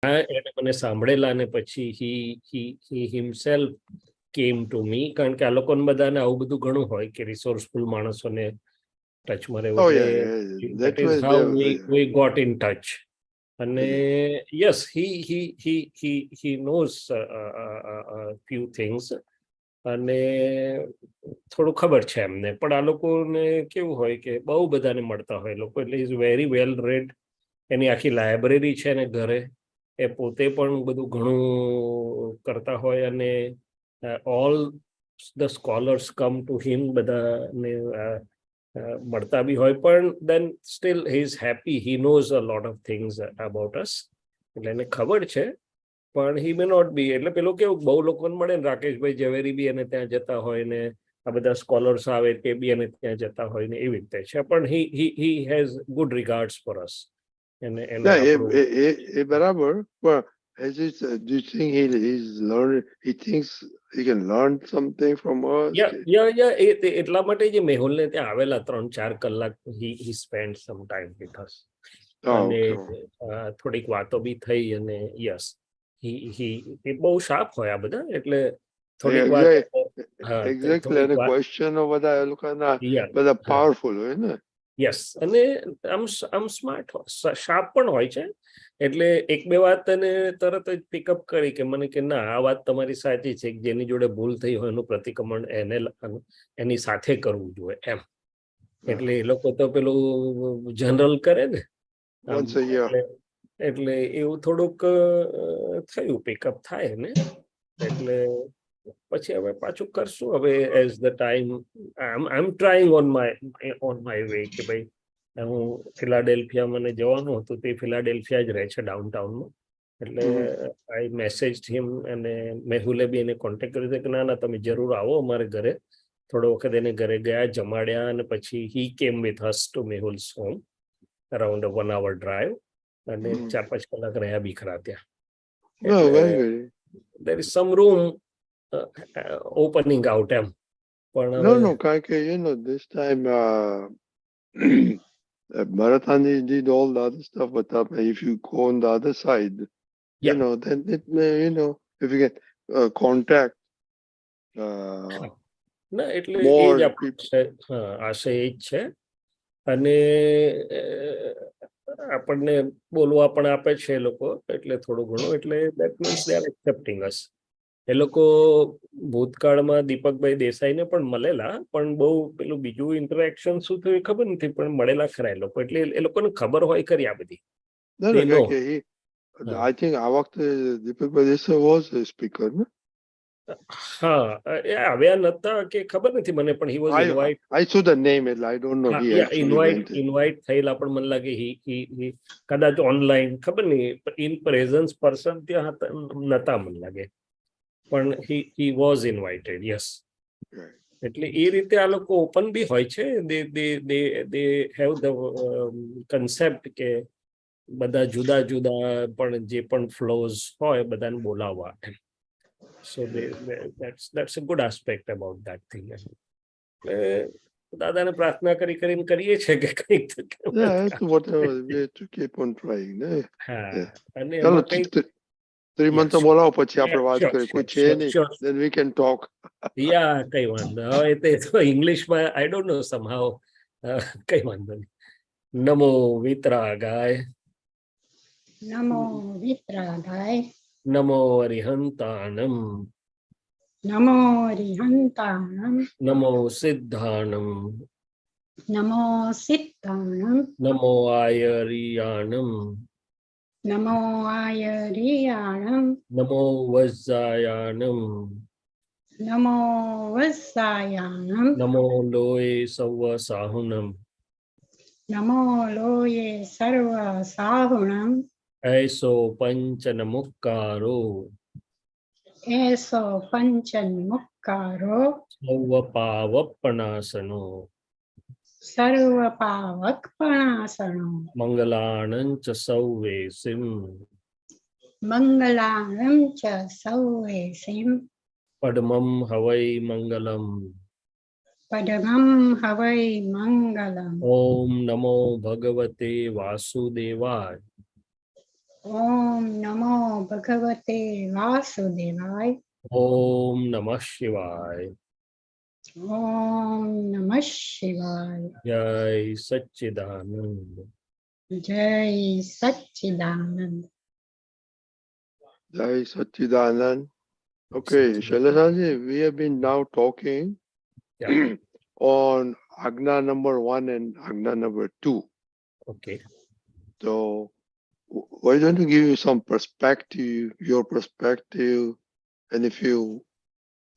એને મને સાંભળેલા અને પછી he himself came to me, કારણ કે આ લોકોને બધાને આવું બધું ઘણું હોય કે રિસોર્સફુલ માણસોને ટચમાં રહેવું. That is how we got in touch. અને yes, he knows few things અને થોડું ખબર છે એમને, પણ આ લોકોને કેવું હોય કે બહુ બધાને મળતા હોય લોકો, એટલે ઇઝ વેરી વેલ રેડ. એની આખી લાઇબ્રેરી છે ને ઘરે, એ પોતે પણ બધું ઘણું કરતા હોય અને all the scholars come to him, બધાને મળતા બી હોય, પણ then still he is happy. He knows a lot of things about us, એટલે એને ખબર છે, પણ હી મે નોટ બી. એટલે પેલું કેવું બહુ લોકોને મળે ને, રાકેશભાઈ ઝવેરી બી એને ત્યાં જતા હોય ને, આ બધા સ્કોલર્સ આવે તે બી એને ત્યાં જતા હોય ને, એવી રીતે છે. પણ he has good regards for us. બરાબર. As is, do you think he thinks he can learn something from us? એટલા માટે જે મેહુલને ત્યાં આવેલા 3-4 કલાક he spent some time with us. અને થોડીક વાતો બી થઈ અને યસ, he બહુ શાર્પ હોય આ બધા, એટલે થોડીક વાત એક્ઝેક્ટલી. અને ક્વેશ્ચનો બધા એ લોકોના બધા પાવરફુલ હોય ને. યસ, અને આમ સ્માર્ટ શાર્પ પણ હોય છે, એટલે એક બે વાત એને તરત જ પિકઅપ કરી કે મને કે ના આ વાત તમારી સાચી છે, જેની જોડે ભૂલ થઈ હોય એનું પ્રતિક્રમણ એની સાથે કરવું જોઈએ એમ. એટલે એ લોકો તો પેલું જનરલ કરે ને, એટલે એવું થોડુંક થયું, પિકઅપ થાય ને, એટલે પછી હવે પાછું કરશું હવે as the time. I M trying on my way કે ભાઈ હું ફિલાડેલ્ફિયા મને જવાનું હતું, તે ફિલાડેલ્ફિયા જ રહે છે ડાઉનટાઉનમાં, એટલે આઈ મેસેજ હિમ, અને મેહુલે બી એને કોન્ટેક્ટ કર્યો હતો કે ના ના તમે જરૂર આવો અમારે ઘરે. થોડો વખત એને ઘરે ગયા, જમાડ્યા, અને પછી હી came with us to Mehul's home, around 1 hour drive, અને 4-5 કલાક રહ્યા બી ખરા ત્યાં. there is some room opening out M. No, કારણ કે this time Marathani did all the other stuff, but if you go on the other side, then it may, if you get contact ના, એટલે એ જ આશય એ જ છે. અને આપણને બોલવા પણ આપે છે એ લોકો, એટલે થોડું ઘણું, એટલે that means they are accepting us. એ લોકો ભૂતકાળમાં દીપકભાઈ દેસાઈને પણ મળેલા, પણ બહુ પેલું બીજું ઇન્ટરેક્શન શું થયું ખબર નથી, પણ મળેલા ખરા એ લોકો, એટલે એ લોકોને ખબર હોય ખરી આ બધી. I think આ વખતે દીપકભાઈ દેસાઈ વોઝ સ્પીકર ને. હા, એ આવ્યા નતા કે ખબર નથી મને, પણ he was invited. I saw the name, I don't know. Invite થયેલા, પણ મને લાગે he કદાચ ઓનલાઈન, ખબર નહીં, ઇન પ્રેઝન્સ પર્સન ત્યાં નતા મને લાગે, પણ he was invited. યસ, એટલે એ રીતે આ લોકો ઓપન બી હોય છે. they have the concept કે બધા જુદા જુદા પણ જે પણ ફ્લોઝ હોય બધાને બોલાવવા. So that's a good aspect about that thing. દાદાને પ્રાર્થના કરીને કરીએ છે કે કંઈક હા, અને એમાં કંઈક શ્રીમંત બોલાવો પછી આપણે વાત કરીએ, કોઈ છે નહીં, then we can talk. કઈ વાંધો, હવે તો ઇંગ્લિશમાં આઈ ડોન્ટ નો સમહાઉ, કઈ વાંધો નહીં. નમો વિતરાગાય, નમો વિતરાગાય, નમો અરિહંતાણમ, નમો અરિહંતાણમ, નમો સિદ્ધાણમ, નમો સિદ્ધાણમ, નમો આયરિયાણમ, નમો આયરિયાણમ, નમો વજ્જાયાણમ, નમો વત્સાયાણમ, નમો લોય સૌ સાહુનમ, નમો લોયે સર્વ સાહુણમ, એસો પંચન મુક્કારો, એસો પંચન મુક્કારો, સૌ પાવપણાસનો, સર્વ પાવકપણાસનો, મંગલાણં ચ સૌવેસિમ, મંગલાણં ચ સૌવેસિમ, પડમં હવૈ મંગલમ, પડમં હવૈ મંગલમ. ઓમ નમો ભગવતે વાસુદેવાય, Om Namo Bhagavate Vasudevaya. Om Namah Shivaya. Om Namah Shivaya. Jai Satchidanand. Jai Satchidanand. Jai Satchidanand. Okay, Shaileshanandji, we have been now talking Yeah. on Agna number 1 and Agna number 2. Okay. So why don't you give you some perspective, your perspective, and if you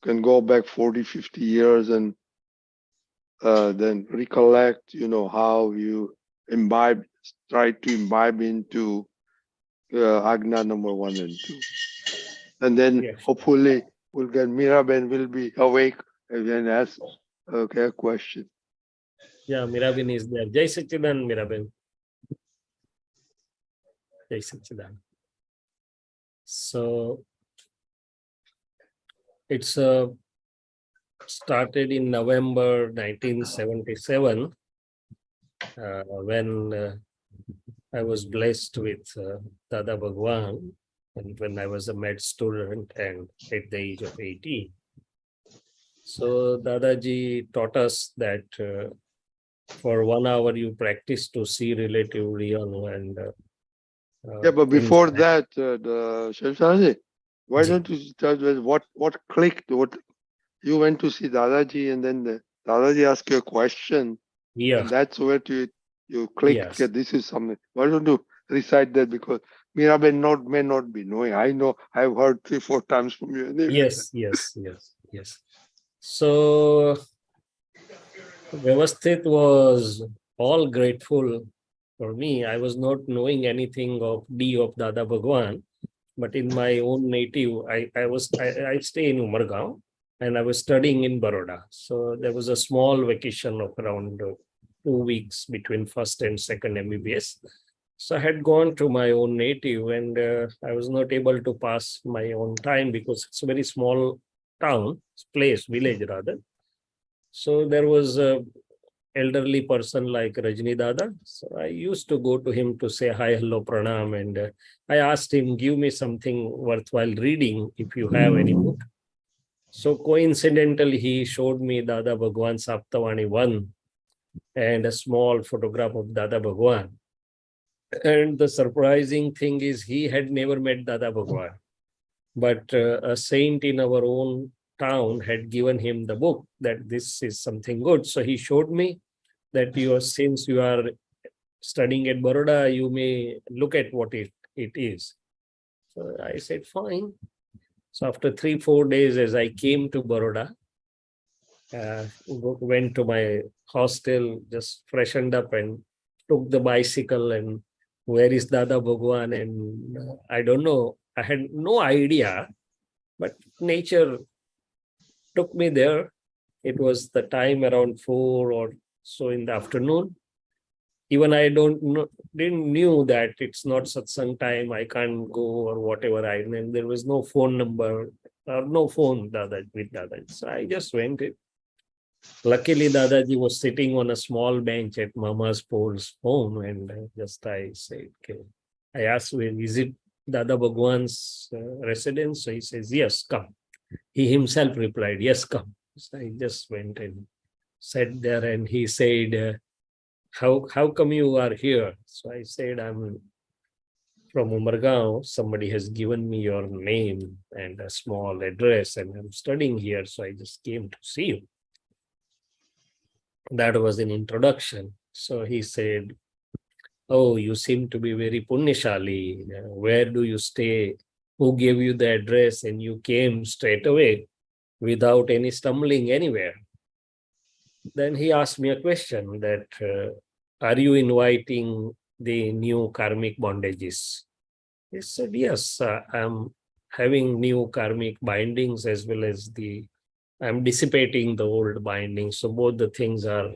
can go back 40, 50 years and then recollect, how you try to imbibe into Agna number 1 and 2. And then Yes. hopefully we'll get Miraben will be awake and then ask a question. Yeah, Mirabin is there. Jai Satchidanand, Mirabin. Jai Satchidanand. So it's started in November 1977 when I was blessed with Dada Bhagwan, and when I was a med student and at the age of 18. So Dadaji taught us that for 1 hour you practice to see relative real and Yeah, but before inside. that, the Shaileshanandji, why don't you tell us what clicked? What you went to see Dadaji and then Dadaji asked you a question, Yeah. and that's where you clicked. Yes. Okay, this is something. Why don't you recite that, because Miraben may not be knowing. I know. I've heard 3, 4 times from you anyway. Yes. So Vyavasthit was all grateful for me. I was not knowing anything of Dada Bhagwan, but in my own native, I stay in Umargaon and I was studying in Baroda. So there was a small vacation of around 2 weeks between first and second MBBS. So I had gone to my own native and I was not able to pass my own time because it's a very small village rather. So there was a elderly person like Rajni Dada. So I used to go to him to say hi, hello, pranam. And I asked him, give me something worthwhile reading if you have any book. So coincidentally, he showed me Dada Bhagwan Saptavani 1 and a small photograph of Dada Bhagwan. And the surprising thing is he had never met Dada Bhagwan. But a saint in our own town had given him the book that this is something good. So he showed me that since you are studying at Baroda, you may look at what it is. So I said, fine. So after 3, 4 days, as I came to Baroda, went to my hostel, just freshened up and took the bicycle and where is Dada Bhagwan? And I don't know, I had no idea, but nature took me there. It was the time around 4 or so in the afternoon. Even I didn't knew that it's not satsang time, I can't go or whatever. And there was no phone number or no phone with Dada. So I just went in. Luckily, Dadaji was sitting on a small bench at Mama's Pole's home, and I said, okay. I asked, well, is it Dada Bhagwan's residence? So he says, yes, come. He himself replied, yes, come. So I just went and sat there, and he said, how come you are here? So I said, I'm from Umargaon. Somebody has given me your name and a small address, and I'm studying here. So I just came to see you. That was an introduction. So he said, oh, you seem to be very Punyashali. Where do you stay? Who gave you the address? And you came straight away without any stumbling anywhere. Then he asked me a question that, are you inviting the new karmic bondages? He said, yes, I'm having new karmic bindings as well as I'm dissipating the old bindings. So both the things are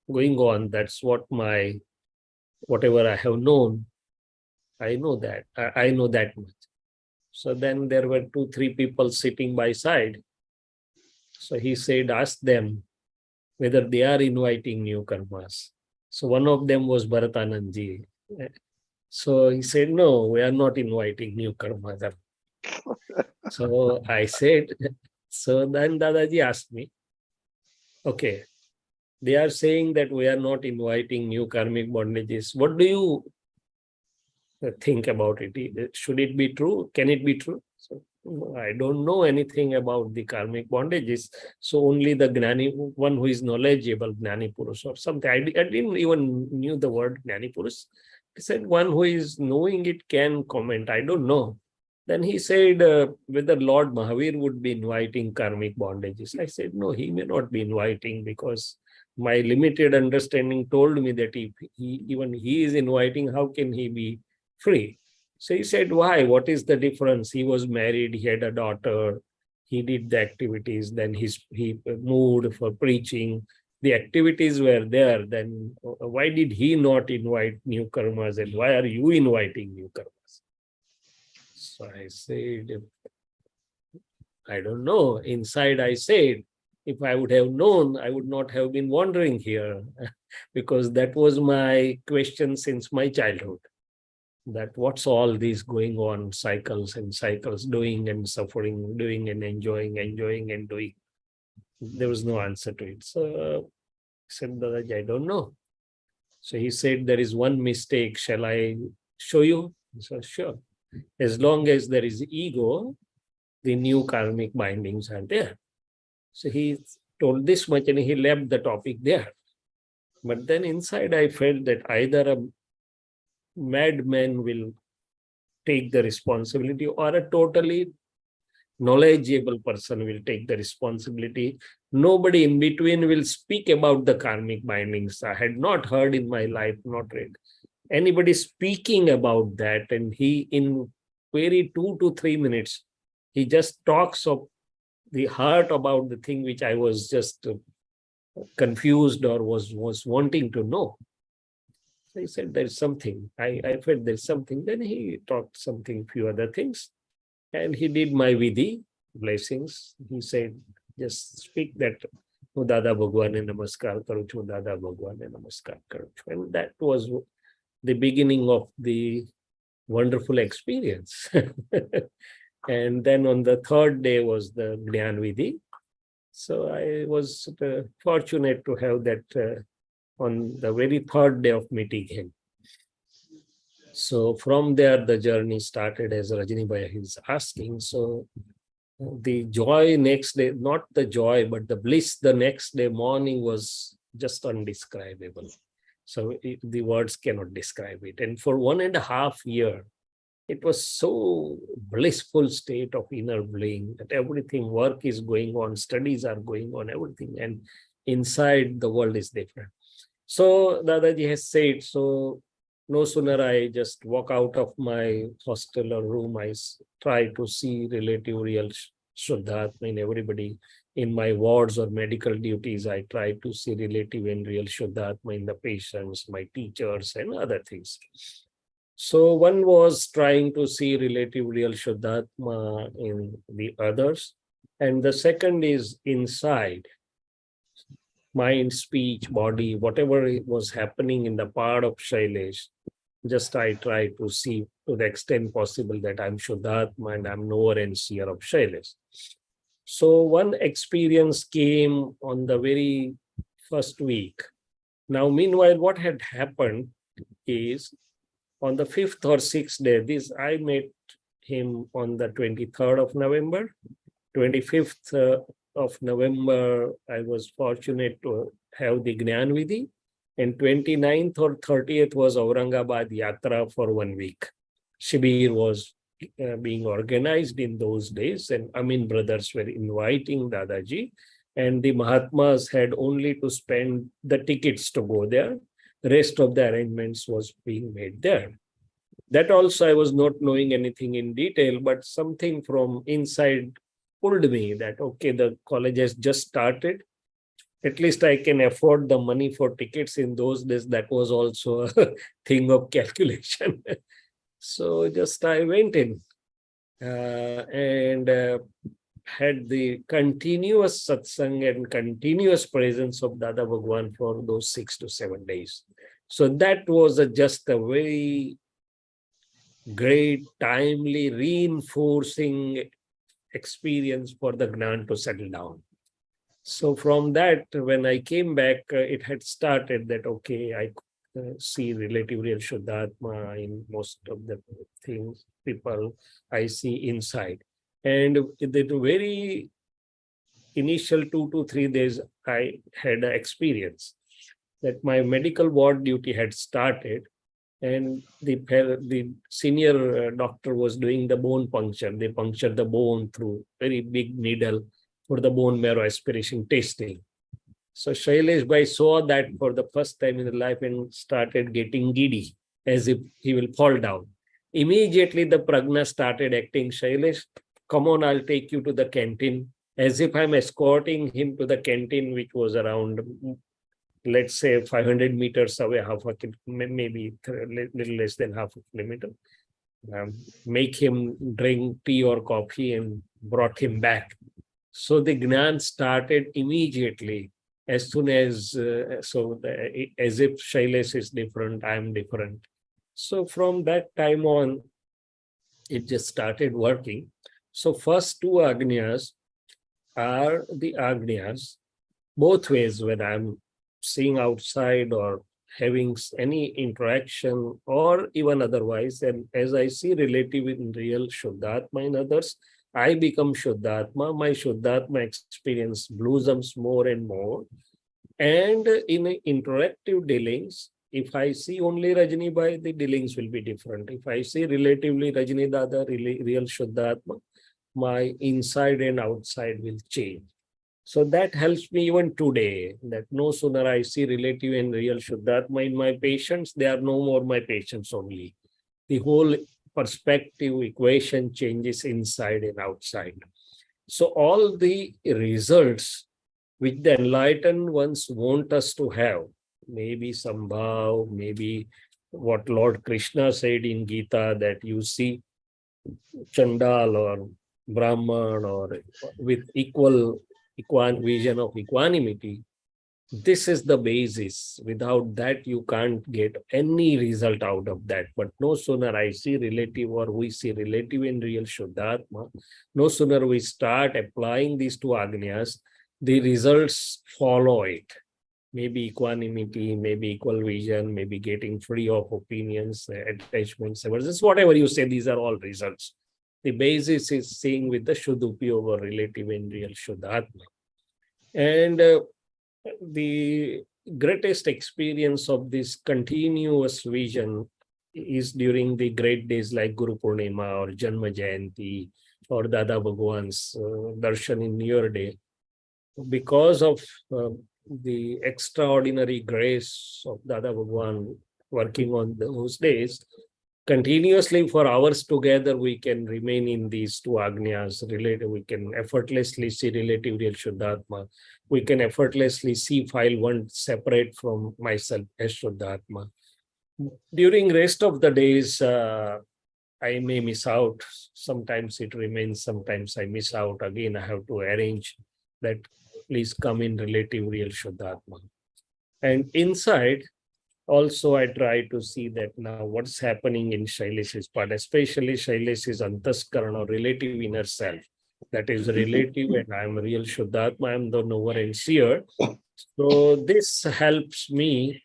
going on. That's whatever I have known, I know that. I know that much. So then there were 2, 3 people sitting by side. So he said, ask them whether they are inviting new karmas. So one of them was Bharatanandji. So he said, no, we are not inviting new karmas. So I said, so then Dadaji asked me, okay, they are saying that we are not inviting new karmic bondages. What do you think about it? Should it be true? Can it be true? So I don't know anything about the karmic bondages. So only the Gnani, one who is knowledgeable, Gnani Purush or something. I didn't even knew the word Gnani Purush. He said one who is knowing it can comment. I don't know. Then he said whether Lord Mahavir would be inviting karmic bondages. I said, no, he may not be inviting, because my limited understanding told me that if even he is inviting, how can he be free? So he said, why? What is the difference? He was married, he had a daughter, he did the activities, then he moved for preaching. The activities were there. Then why did he not invite new karmas, and why are you inviting new karmas? So I said, I don't know. Inside I said, if I would have known, I would not have been wandering here, because that was my question since my childhood. That what's all this going on, cycles and cycles, doing and suffering, doing and enjoying and doing. There was no answer to it. So I said, Dadaji, I don't know. So he said, there is one mistake. Shall I show you? So sure. As long as there is ego, the new karmic bindings are there. So he told this much and he left the topic there. But then inside I felt that either a madman will take the responsibility, or a totally knowledgeable person will take the responsibility. Nobody in between will speak about the karmic bindings. I had not heard in my life, not read anybody speaking about that. And he, in very 2 to 3 minutes, he just talks of the heart about the thing which I was just confused or was wanting to know. So he said, there's something. I felt there's something. Then he talked something, few other things. And he did my vidhi, blessings. He said, just speak that, Dada Bhagwan Namaskar Karu Chu, Dada Bhagwan Namaskar Karu Chu. And that was the beginning of the wonderful experience. And then on the third day was the Gyan Vidhi. So I was fortunate to have that on the very third day of meeting him. So from there, the journey started, as Rajini Bhai is asking. So the joy next day, not the joy, but the bliss the next day morning was just undescribable. So the words cannot describe it. And for 1.5 years, it was so blissful state of inner being that everything, work is going on, studies are going on, everything. And inside the world is different. So Dadaji has said, so no sooner I just walk out of my hostel or room, I try to see relative real Shuddhatma in everybody. In my wards or medical duties, I try to see relative and real Shuddhatma in the patients, my teachers and other things. So one was trying to see relative real Shuddhatma in the others. And the second is inside. Mind, speech, body, whatever was happening in the part of Shailesh, just I try to see to the extent possible that I'm Shuddhatma and I'm knower and seer of Shailesh. So one experience came on the very first week. Now, meanwhile, what had happened is on the 5th or 6th day, I met him on the 23rd of November, 25th of November, I was fortunate to have the Gyan Vidhi, and 29th or 30th was Aurangabad Yatra for 1 week. Shibir was being organized in those days, and Amin brothers were inviting Dadaji, and the Mahatmas had only to spend the tickets to go there. The rest of the arrangements was being made there. That also I was not knowing anything in detail, but something from inside pulled me that, okay, the college has just started. At least I can afford the money for tickets. In those days, that was also a thing of calculation. So just I went in and had the continuous satsang and continuous presence of Dada Bhagwan for those 6 to 7 days. So that was just a very great, timely, reinforcing experience for the Gnan to settle down. So from that, when I came back, it had started that, okay, I see relative real Shuddhatma in most of the things, people I see inside. And the very initial 2 to 3 days, I had an experience that my medical ward duty had started, and the senior doctor was doing the bone puncture. They punctured the bone through very big needle for the bone marrow aspiration testing. So Shailesh Bhai saw that for the first time in his life and started getting giddy, as if he will fall down. Immediately the pragna started acting. Shailesh, come on, I'll take you to the canteen. As if I'm escorting him to the canteen, which was around, let's say, 500 meters away, maybe a little less than half a kilometer. Make him drink tea or coffee and brought him back. So the Gnan started immediately as soon as, as if Shailesh is different, I'm different. So from that time on, it just started working. So first 2 Agnyas are the Agnyas, both ways, when I'm seeing outside or having any interaction or even otherwise. And as I see relative in real Shuddhatma in others, I become Shuddhatma. My Shuddhatma experience blossoms more and more. And in interactive dealings, if I see only Rajni Bhai, the dealings will be different. If I see relatively Rajni Dada, real Shuddhatma, my inside and outside will change. So that helps me even today, that no sooner I see relative and real Shuddhatma in my patients, they are no more my patients only. The whole perspective equation changes inside and outside. So all the results which the enlightened ones want us to have, maybe Sambhav, maybe what Lord Krishna said in Gita, that you see Chandal or Brahman or with equal vision of equanimity, this is the basis. Without that, you can't get any result out of that. But no sooner I see relative or we see relative in real Shuddhatma, no sooner we start applying these 2 Agnyas, the results follow it. Maybe equanimity, maybe equal vision, maybe getting free of opinions, attachments, whatever you say, these are all results. The basis is seeing with the Shuddhupi over relative and real Shuddhatma. And the greatest experience of this continuous vision is during the great days like Guru Purnima or Janma Jayanti or Dada Bhagwan's darshan in New Year Day. Because of the extraordinary grace of Dada Bhagwan working on those days, continuously for hours together, we can remain in these 2 Agnyas. We can effortlessly see relative real Shuddhatma. We can effortlessly see file 1 separate from myself as Shuddhatma. During rest of the days, I may miss out. Sometimes it remains, sometimes I miss out. Again, I have to arrange that please come in relative real Shuddhatma. And inside, also, I try to see that now what's happening in Shailesh's part, especially Shailesh's Antaskarana or relative inner self. That is relative, and I'm real Shuddhatma, I'm the knower and seer. So this helps me,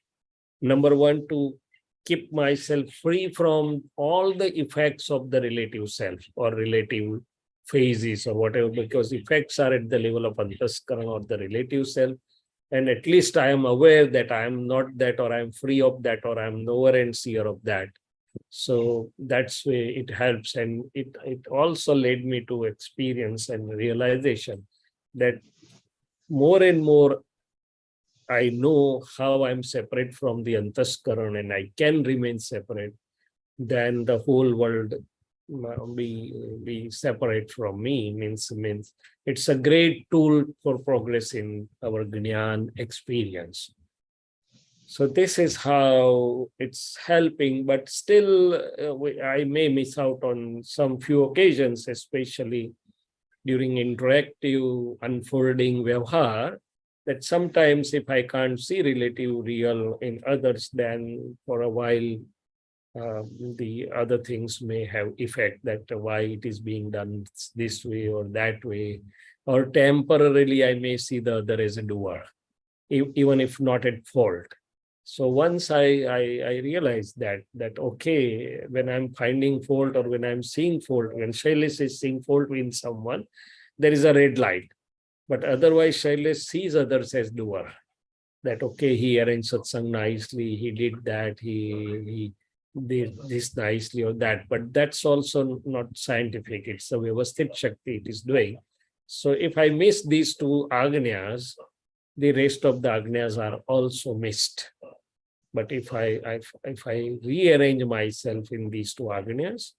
number 1, to keep myself free from all the effects of the relative self or relative phases or whatever, because effects are at the level of Antaskarana or the relative self. And at least I am aware that I am not that, or I am free of that, or I am knower and seer of that. So that's way it helps. And it also led me to experience and realization that more and more I know how I'm separate from the Antaskaran and I can remain separate, then the whole world be separate from me. Means it's a great tool for progress in our Gyan experience. So this is how it's helping, but still I may miss out on some few occasions, especially during interactive unfolding Vyavhar, that sometimes if I can't see relative real in others, then for a while The other things may have effect, that why it is being done this way or that way, or temporarily I may see the other as a doer, even if not at fault. So once I realized that okay, when I'm finding fault or when I'm seeing fault, when Shailesh is seeing fault in someone, there is a red light. But otherwise, Shailesh sees others as doer. That okay, he arranged satsang nicely, he did that, he did this nicely or that. But that's also not scientific. It's a Vyavasthit Shakti it is doing. So if I miss these two Agnyas, the rest of the Agnyas are also missed. But if I rearrange myself in these two Agnyas,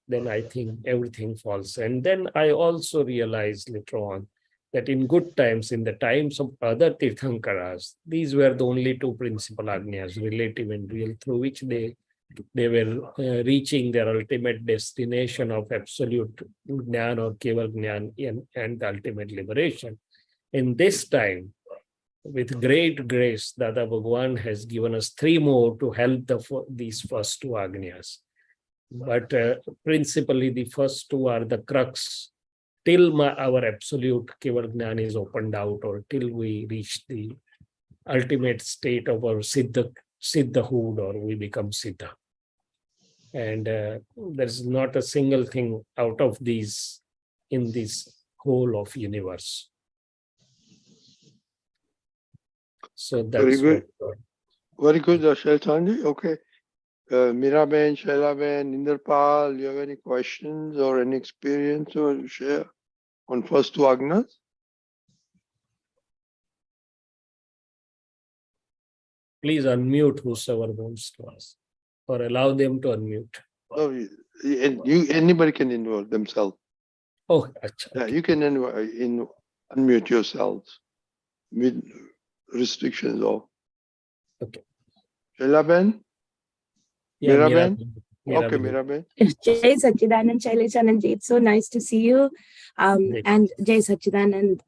then I think everything falls. And then I also realized later on that in good times, in the times of other Tirthankaras, these were the only two principal Agnyas, relative and real, through which they were reaching their ultimate destination of absolute Jnana or Keval Jnana and the ultimate liberation. In this time, with great grace, Dada Bhagwan has given us three more to help these first two Agnyas. But principally, the first two are the crux till our absolute Keval Jnana is opened out, or till we reach the ultimate state of our Siddhahood, or we become Siddha. And there's not a single thing out of these in this whole of universe. So that's very good. what, Very good, Shaileshanandji. Okay. Miraben, Shailaben, Inderpal, you have any questions or any experience or share on first two Agnas? please unmute whosoever wants to ask, or allow them to unmute. No, anybody can involve themselves. Oh, achha, Yeah, okay. you can unmute yourselves with restrictions of. Okay. Shailaben? Yeah, Miraben? Miraben. Okay, Miraben. Jai Satchidanand, Shaileshanandji, it's so nice to see you. Yes. And Jai Satchidanand,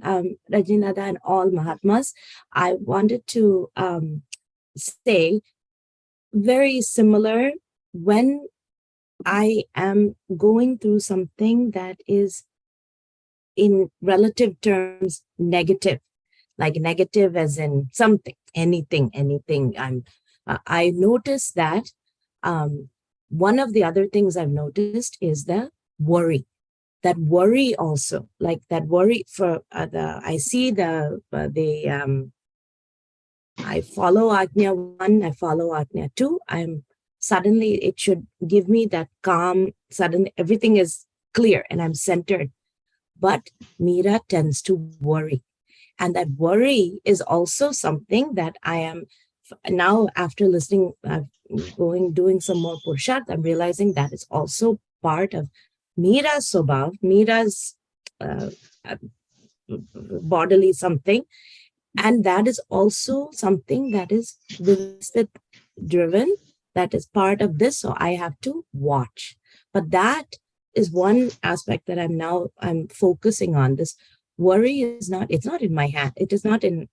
Rajinada, and all Mahatmas. I wanted to say very similar when I am going through something that is in relative terms negative, like negative as in something, anything. I notice that one of the other things I've noticed is the worry. That worry also, like that worry for I see I follow Ajna 1, I follow Ajna 2. Suddenly it should give me that calm, suddenly everything is clear and I'm centered. But Meera tends to worry. And that worry is also something that I am now, after listening, doing some more Purusharth, I'm realizing that is also part of Meera's Swabhav, Meera's bodily something. And that is also something that is driven, that is part of this. So I have to watch. But that is one aspect that I'm focusing on. This worry it's not in my hand. It is not in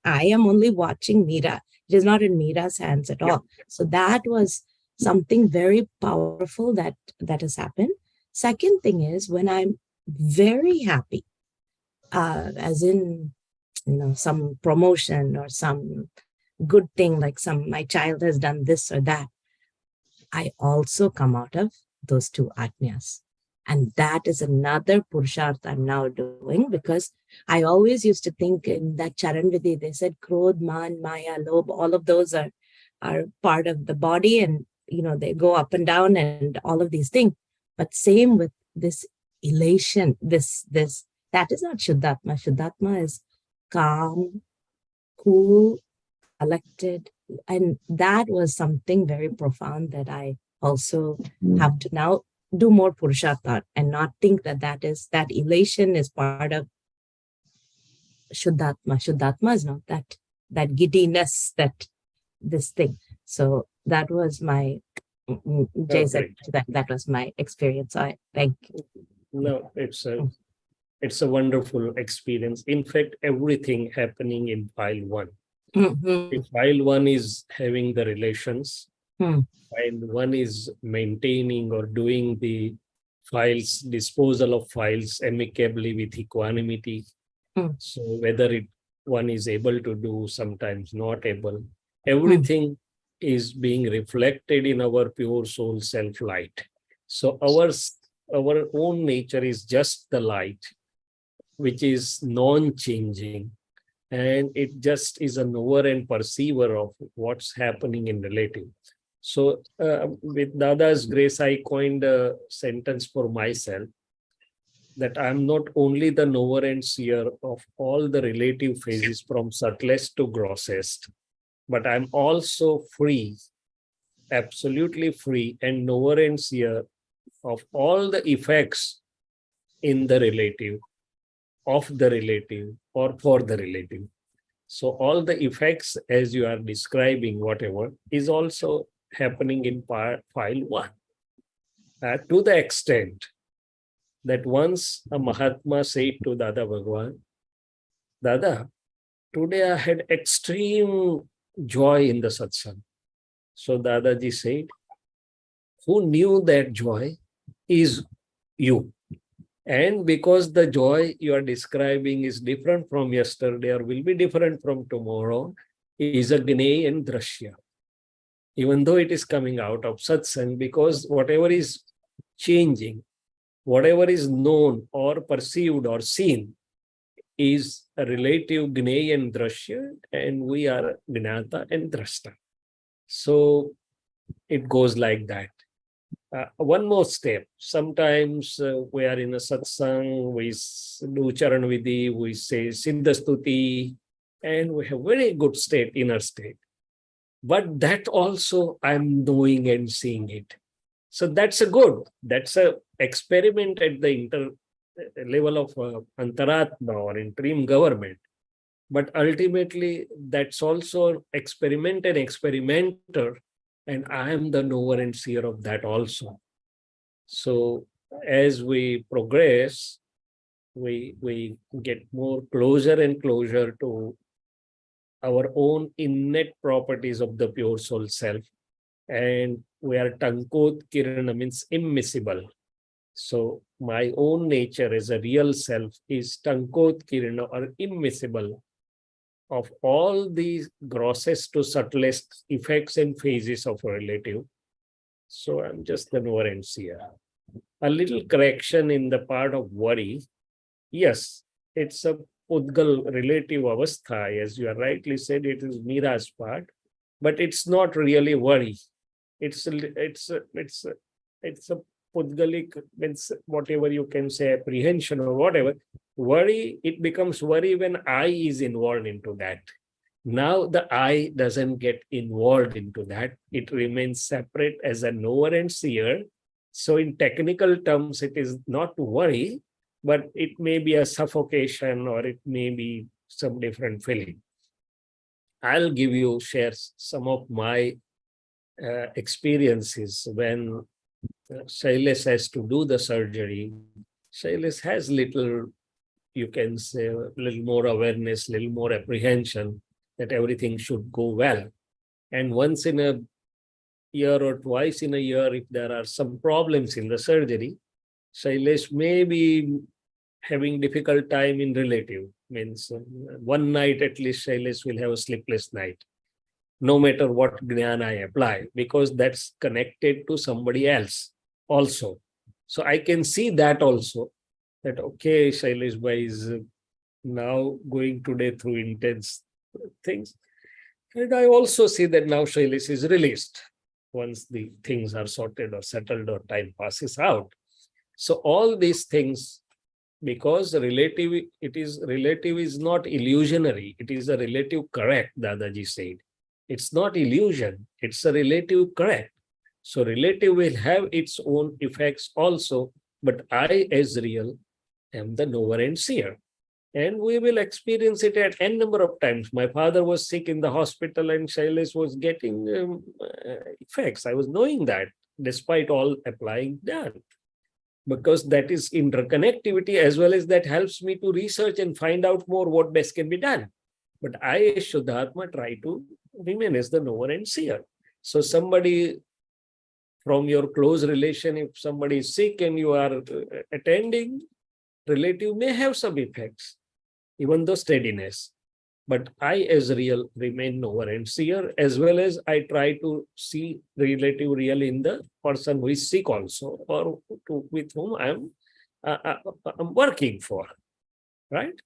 I am only watching Meera. It is not in Meera's hands at all. So that was something very powerful that has happened. Second thing is when I'm very happy, as in, some promotion or some good thing, like my child has done this or that, I also come out of those two Ajnas. And that is another Purusharth I'm now doing, because I always used to think in that Charan Vidhi, they said Krodh, Man, Maya, Lobh, all of those are part of the body, and they go up and down and all of these things. But same with this elation, this that is not Shuddhatma. Shuddhatma is calm, cool, collected. And that was something very profound that I also have to now do more Purushartha and not think that elation is part of Shuddhatma. Shuddhatma is not that giddiness, this thing. So that was my that was my experience. So I thank you. No, it's a wonderful experience. In fact, everything happening in file 1. Mm-hmm. If file 1 is having the relations, Hmm. and one is maintaining or doing the files, disposal of files amicably with equanimity. Hmm. So whether one is able to do, sometimes not able, everything is being reflected in our pure soul self light. So our own nature is just the light, which is non-changing, and it just is a knower and perceiver of what's happening in relative. So with Dada's grace, I coined a sentence for myself that I'm not only the knower and seer of all the relative phases from subtlest to grossest, but I'm also free, absolutely free, and knower and seer of all the effects in the relative, of the relative, or for the relative. So all the effects, as you are describing, whatever, is also happening in file one. To the extent that once a Mahatma said to Dada Bhagwan, Dada, today I had extreme joy in the satsang. So Dadaji said, who knew that joy is you. And because the joy you are describing is different from yesterday or will be different from tomorrow, is a Gney and Drashya. Even though it is coming out of satsang, because whatever is changing, whatever is known or perceived or seen is a relative Gney and Drashya, and we are Gnata and Drashta. So it goes like that. One more step. Sometimes we are in a satsang, we do charan vidhi, we say siddhastuti, and we have very good state, inner state. But that also I'm knowing and seeing it. So that's a good. That's a experiment at the level of antaratma or interim government. But ultimately, that's also experiment and experimenter, and I am the knower and seer of that also. So as we progress, we get more closer and closer to our own innate properties of the pure soul self. And we are Tankot Kirana, means immiscible. So my own nature as a real self is Tankot Kirana, or immiscible, of all these grossest to subtlest effects and phases of a relative. So I'm just the knower and seer. A little correction in the part of worry. Yes, it's a Pudgal relative avastha, as you are rightly said, it is Mira's part, but it's not really worry. It's a Pudgalic, means whatever you can say, apprehension or whatever. Worry, it becomes worry when I is involved into that. Now the I doesn't get involved into that. It remains separate as a knower and seer. So in technical terms, it is not worry, but it may be a suffocation or it may be some different feeling. I'll share some of my experiences when Shailesh has to do the surgery. Shailesh has little, you can say, a little more awareness, little more apprehension that everything should go well. And once in a year or twice in a year, if there are some problems in the surgery, Shailesh may be having difficult time in relative. Means one night at least Shailesh will have a sleepless night, no matter what Jnana I apply, because that's connected to somebody else also. So I can see that also, that okay, Shailesh Bhai is now going today through intense things. And I also see that now Shailesh is released once the things are sorted or settled or time passes out. So all these things, because relative is not illusionary, it is a relative correct, Dadaji said. It's not illusion, it's a relative correct. So relative will have its own effects also, but I as real am the knower and seer. And we will experience it at n number of times. My father was sick in the hospital and Shailesh was getting effects. I was knowing that despite all applying that, because that is interconnectivity, as well as that helps me to research and find out more what best can be done. But I, as Shuddhatma, try to remain as the knower and seer. So somebody from your close relation, if somebody is sick and you are attending, relative may have some effects, even though steadiness. But I as real remain knower and seer, as well as I try to see relative real in the person who is sick also, or with whom I'm working for, right?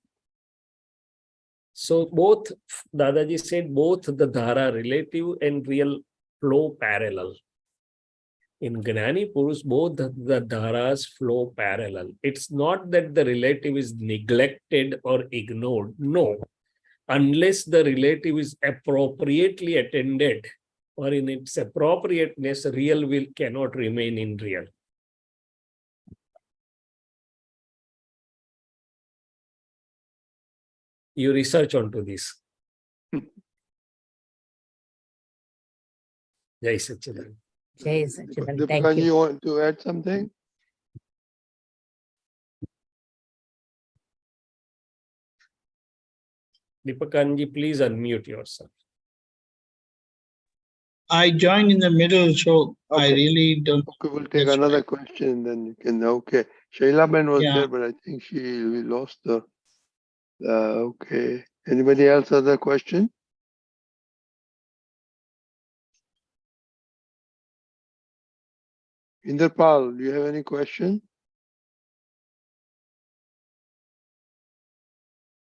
So both, Dadaji said, both the dhara, relative and real, flow parallel. In Gnani Purush, both the dharas flow parallel. It's not that the relative is neglected or ignored. No. Unless the relative is appropriately attended or in its appropriateness, real will cannot remain in real. You research onto this. Jai Satchidanand. Jai Satchidanand. Thank Deepakanji, you. you want to add something? Deepakanji, please unmute yourself. I joined in the middle, so I Okay. really don't. Okay, we'll take That's another right. question, then you can. Okay, Shailaben was Yeah. there, but I think we lost the. Okay. Anybody else other question? Inderpal, do you have any question?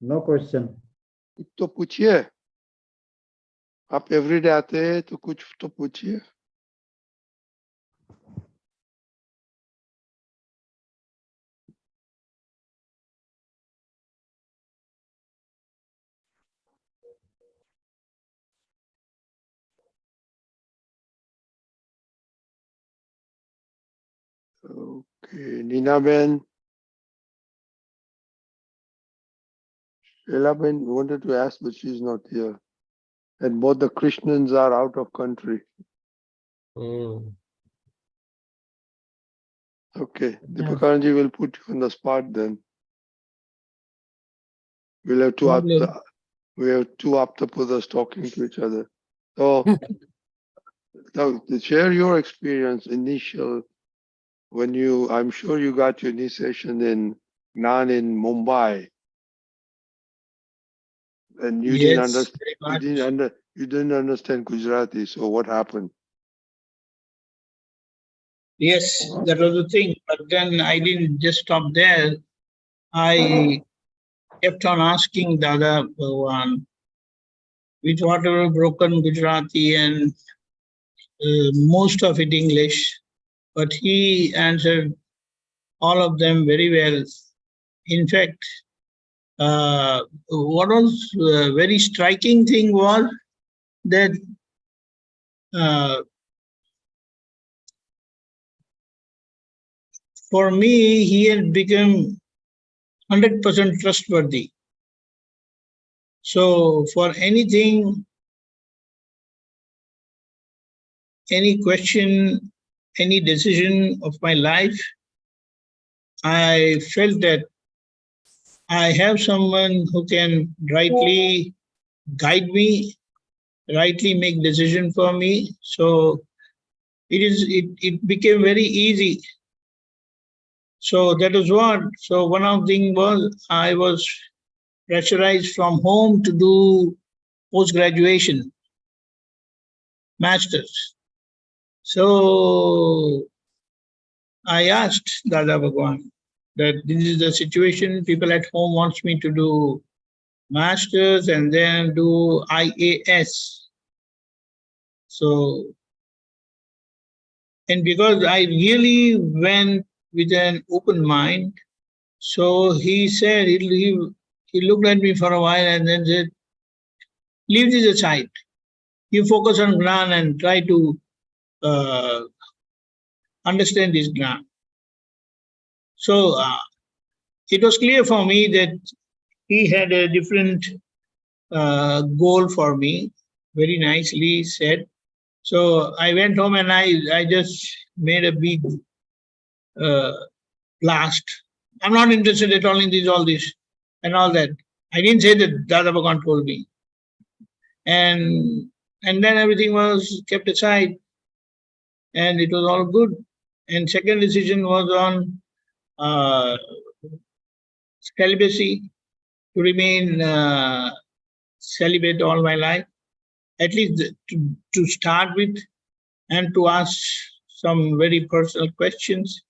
No question. कुछ तो पूछिए. आप everyday आते हैं तो कुछ तो पूछिए. Okay, Nina Ben. Sheila Ben wanted to ask, but she's not here. And both the Krishnans are out of country. Okay, Deepakanji will put you on the spot then. We'll have two Problem. Apta, we have two Aptapudas talking to each other. So, now share your experience initial when you, I'm sure you got your initiation in Gnan in Mumbai. And you didn't Yes, understand, very much. you didn't understand Gujarati. So what happened? Yes, that was the thing. But then I didn't just stop there. I kept on asking Dada Bhagwan with whatever broken Gujarati and most of it English, but he answered all of them very well. In fact, what was a very striking thing was that for me, he had become 100% trustworthy. So for anything, any question, any decision of my life, I felt that I have someone who can rightly guide me, rightly make decision for me. So it became very easy. So that is what. So one of the things was I was pressurized from home to do post-graduation, master's. So I asked Dada Bhagwan that this is the situation, people at home wants me to do master's and then do IAS. So, and because I really went with an open mind, so he said, he looked at me for a while and then said, leave this aside. You focus on Gnan and try to understand this Gnan. So it was clear for me that he had a different goal for me, very nicely said. So I went home and I just made a big blast. I'm not interested at all in this, all this, and all that. I didn't say that Dada Bhagwan told me. And And then everything was kept aside and it was all good. And second decision was on celibacy, to remain celibate all my life, at least to start with, and to ask some very personal questions.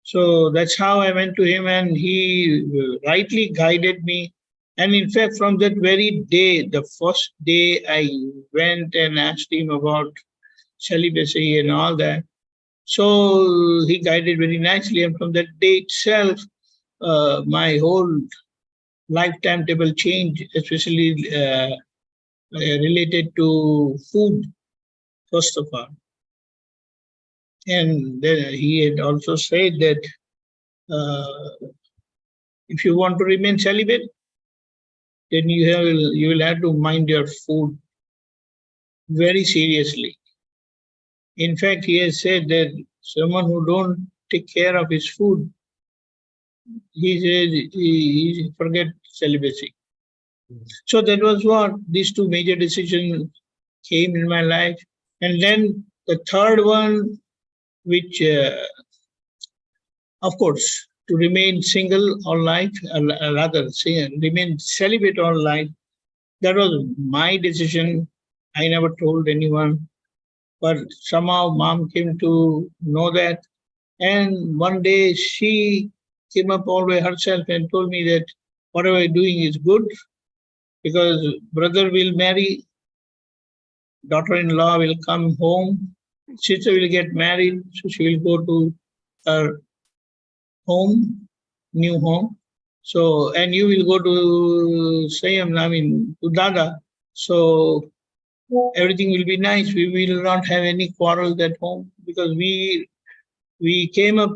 So that's how I went to him, and he rightly guided me. And in fact, from that very day, the first day I went and asked him about celibacy and all that. So he guided very nicely, and from that day itself, my whole life timetable changed, especially related to food, first of all. And then he had also said that if you want to remain celibate, then you will have to mind your food very seriously. In fact, he has said that someone who don't take care of his food, he says he forget celibacy. So that was what these two major decisions came in my life. And then the third one, which of course, to remain single all life, remain celibate all life, that was my decision. I never told anyone, but somehow mom came to know that. And one day she came up all the way herself and told me that whatever you're doing is good, because brother will marry, daughter-in-law will come home, sister will get married, so she will go to her home, new home. So, and you will go to to Dada. So everything will be nice. We will not have any quarrels at home, because we came up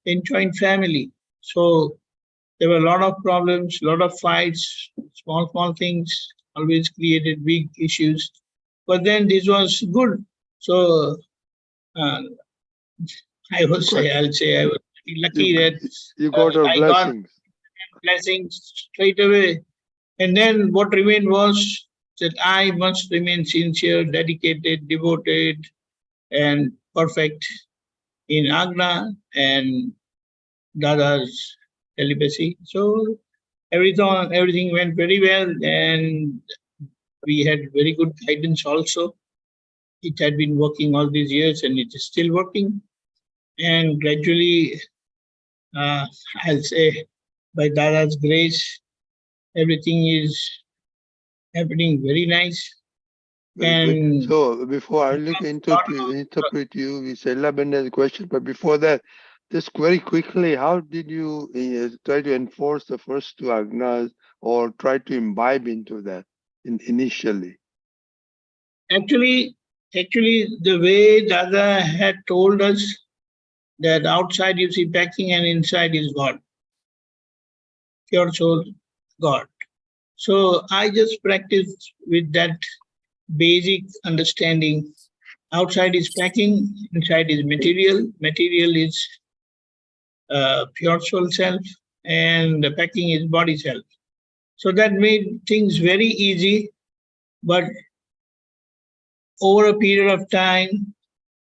in joint family. So there were a lot of problems, a lot of fights, small things always created big issues. But then this was good. So I'll say I was lucky that you got our I blessings. got blessings straight away. And then what remained was that I must remain sincere, dedicated, devoted, and perfect in Agna and Dada's celibacy. So everything went very well, and we had very good guidance also. It had been working all these years, and it is still working. And gradually, I'll say, by Dada's grace, everything is happening very nice. Very good. And So before I look interpret you, we say Laban question, but before that, just very quickly, how did you try to enforce the first two Agnas, or try to imbibe into that initially? actually, the way Dada had told us that outside you see packing and inside is God, pure soul, God. So I just practiced with that basic understanding. Outside is packing, inside is material. Material is pure soul self, and the packing is body self. So that made things very easy. But over a period of time,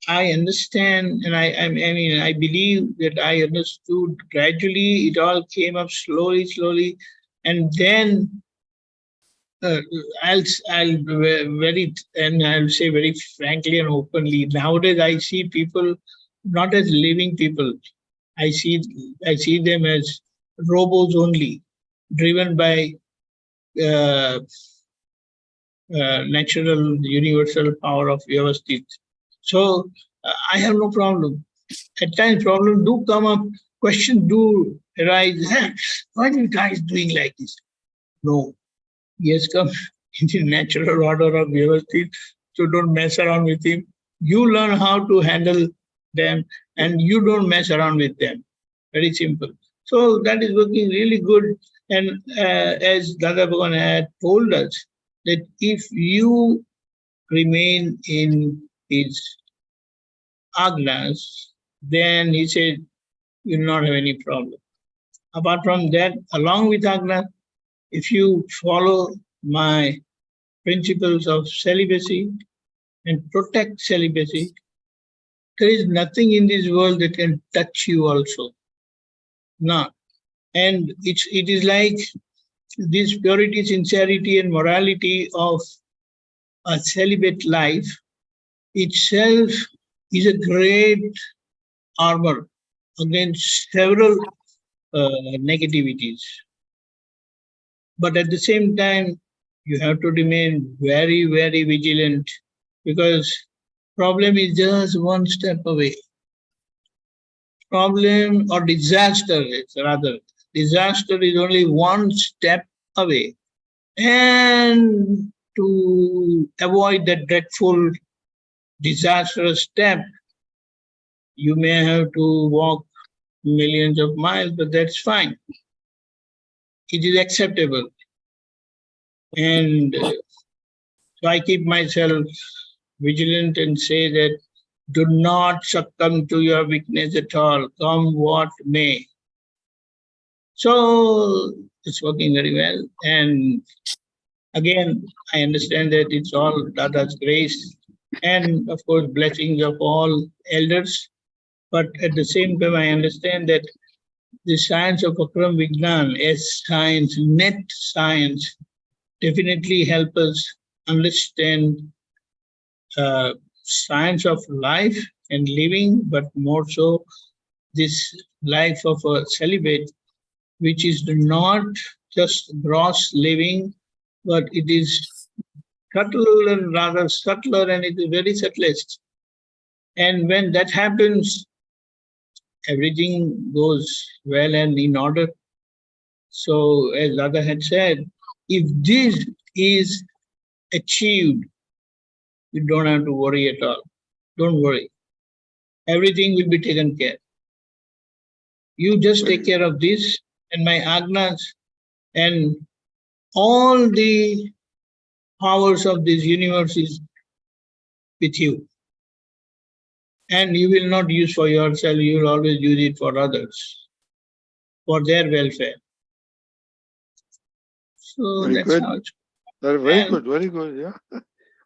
I understand, and I believe that I understood gradually. It all came up slowly, and then I'll say very frankly and openly. Nowadays, I see people not as living people. I see them as robots only, driven by natural universal power of Vyavhar. So I have no problem. At times problems do come up, questions do arise. Why are you guys doing like this? No. He has come in the natural order of Vyavhar, so don't mess around with him. You learn how to handle them, and you don't mess around with them. Very simple. So that is working really good. And as Dada Bhagwan had told us, that if you remain in his Agnas, then he said, you will not have any problem. Apart from that, along with Agnas, if you follow my principles of celibacy and protect celibacy, there is nothing in this world that can touch you also. Not. And it is like this purity, sincerity, and morality of a celibate life itself is a great armor against several negativities. But at the same time, you have to remain very, very vigilant, because problem is just one step away. Problem or disaster is rather. Disaster is only one step away. And to avoid that dreadful, disastrous step, you may have to walk millions of miles, but that's fine. It is acceptable. And so I keep myself vigilant and say that do not succumb to your weakness at all, come what may. So it's working very well. And again, I understand that it's all Dada's grace and of course blessings of all elders. But at the same time, I understand that the science of Akram Vignan as science, net science, definitely help us understand science of life and living, but more so this life of a celibate, which is not just gross living, but it is subtle and rather subtler, and it is very subtlest. And when that happens, everything goes well and in order. So as Dada had said, if this is achieved, you don't have to worry at all. Don't worry. Everything will be taken care. You just take care of this, and my Agnas and all the powers of this universe is with you. And you will not use for yourself, you will always use it for others, for their welfare. So Very that's good. how it's. Very good, yeah.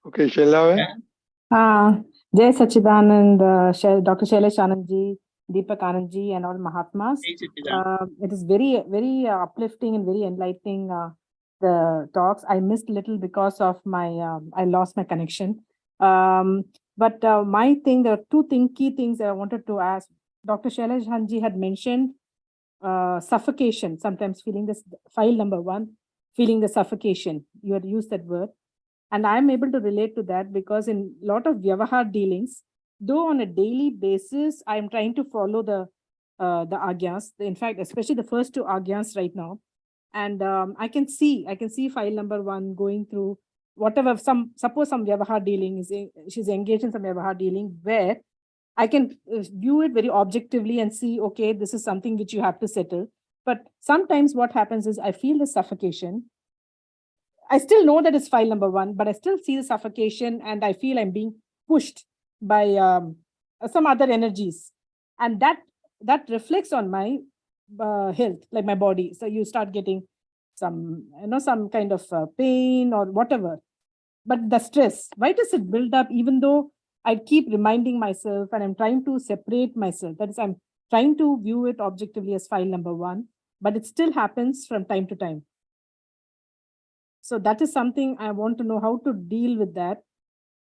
Okay, Shaila. Yeah. Jai Sachidanand, Dr. Shaileshanandji, Deepakanandji, and all Mahatmas. It is very, very uplifting and very enlightening, the talks. I missed little because of my, I lost my connection. But my thing, there are two key things that I wanted to ask. Dr. Shaileshanandji had mentioned suffocation, sometimes feeling this, file number 1, feeling the suffocation. You had used that word. And I'm able to relate to that because in a lot of Vyavhar dealings, though on a daily basis, I'm trying to follow the Agnas, in fact, especially the first 2 Agnas right now. And I can see file number 1 going through whatever, suppose some Vyavhar dealing is, she's engaged in some Vyavhar dealing where I can view it very objectively and see, okay, this is something which you have to settle. But sometimes what happens is I feel the suffocation. I still know that it's file number 1, but I still see the suffocation and I feel I'm being pushed by some other energies. And that reflects on my health, like my body. So you start getting some, some kind of pain or whatever. But the stress, why does it build up even though I keep reminding myself and I'm trying to separate myself? That is, I'm trying to view it objectively as file number 1, but it still happens from time to time. So that is something I want to know how to deal with that.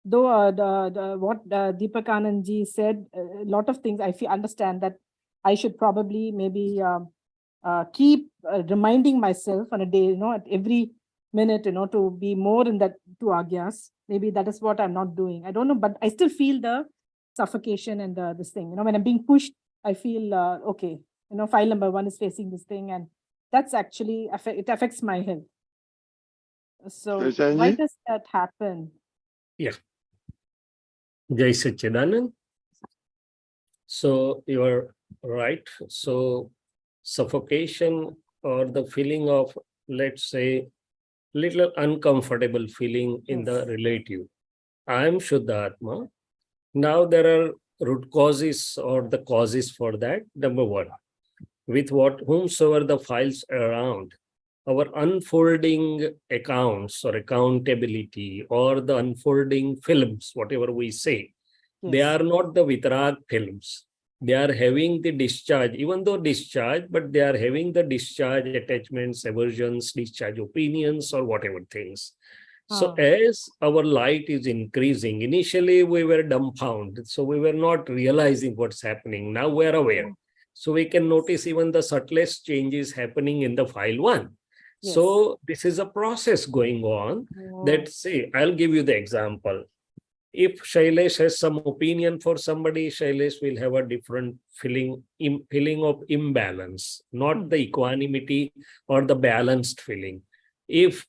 Though what Deepakanandji said, a lot of things I understand that I should probably maybe keep reminding myself on a day, at every minute, to be more in that 2 Agnas. Maybe that is what I'm not doing. I don't know, but I still feel the suffocation and this thing. When I'm being pushed, I feel okay. File number 1 is facing this thing, and that's actually it affects my health. So why does that happen? Yeah. Jai Sachidanand. So you are right. So suffocation or the feeling of, let's say, little uncomfortable feeling in the relative. I am Shuddha Atma. Now there are root causes or the causes for that. Number 1, with whomsoever the files around, our unfolding accounts or accountability or the unfolding films, whatever we say, they Yes. are not the Vitrag films. They are having the discharge, even though discharge, but they are having the discharge attachments, aversions, discharge opinions, or whatever things. So Ah. as our light is increasing, initially we were dumbfounded. So we were not realizing what's happening. Now we are aware. So we can notice even the subtlest changes happening in the file 1. Yes. So this is a process going on that, say, I'll give you the example. If Shailesh has some opinion for somebody, Shailesh will have a different feeling of imbalance, not the equanimity or the balanced feeling. If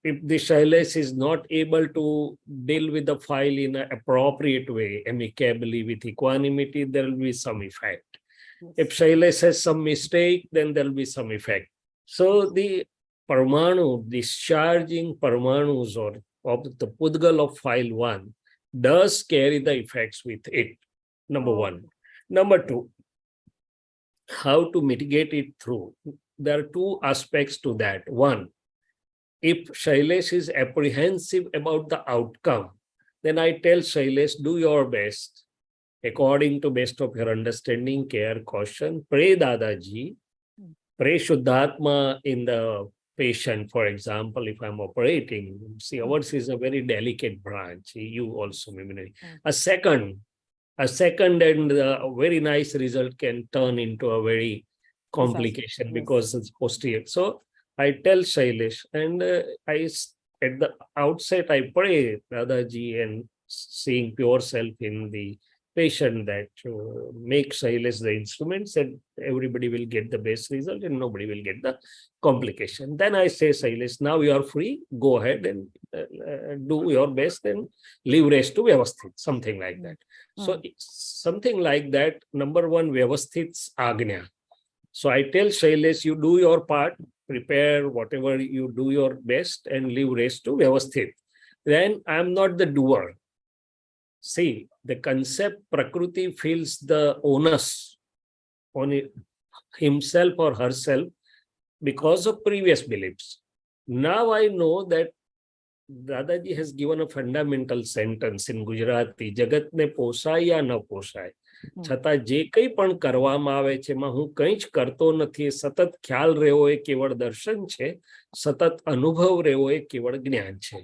the Shailesh is not able to deal with the file in an appropriate way, amicably with equanimity, there will be some effect. If Shailesh has some mistake, then there will be some effect. So the Parmanu, discharging Parmanus or of the Pudgal of file 1 does carry the effects with it. Number 1. Number 2, how to mitigate it through. There are 2 aspects to that. 1, if Shailesh is apprehensive about the outcome, then I tell Shailesh, do your best according to best of your understanding, care, caution. Pray Dadaji, pray Shuddhatma in the patient, for example, if I'm operating. See, ours is a very delicate branch. You also, a second and a very nice result can turn into a very complication because it's posterior. So I tell Shailesh, and at the outset, I pray Dadaji and seeing pure self in the patient that make Shailesh the instruments, and everybody will get the best result and nobody will get the complication. Then I say, Shailesh, now you are free, go ahead and do your best and leave rest to Vyavasthit, something like that. So something like that. Number 1, Vyavasthit's Agnya. So I tell Shailesh, you do your part, prepare whatever, you do your best and leave rest to Vyavasthit. Then I'm not the doer. See, the concept Prakriti feels the onus on himself or herself because of previous beliefs. Now I know that Dadaji has given a fundamental sentence in Gujarati, Jagat ne posai ya na posai. છતાં જે કંઈ પણ કરવામાં આવે છે એમાં હું કંઈ જ કરતો નથી, સતત ખ્યાલ રહેવો એ કેવળ દર્શન છે, સતત અનુભવ રહેવો એ કેવળ જ્ઞાન છે.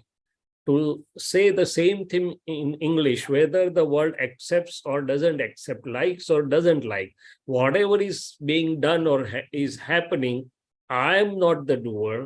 To say the same thing in English, whether the world accepts or doesn't accept, likes or doesn't like, whatever is being done or is happening, I am not the doer.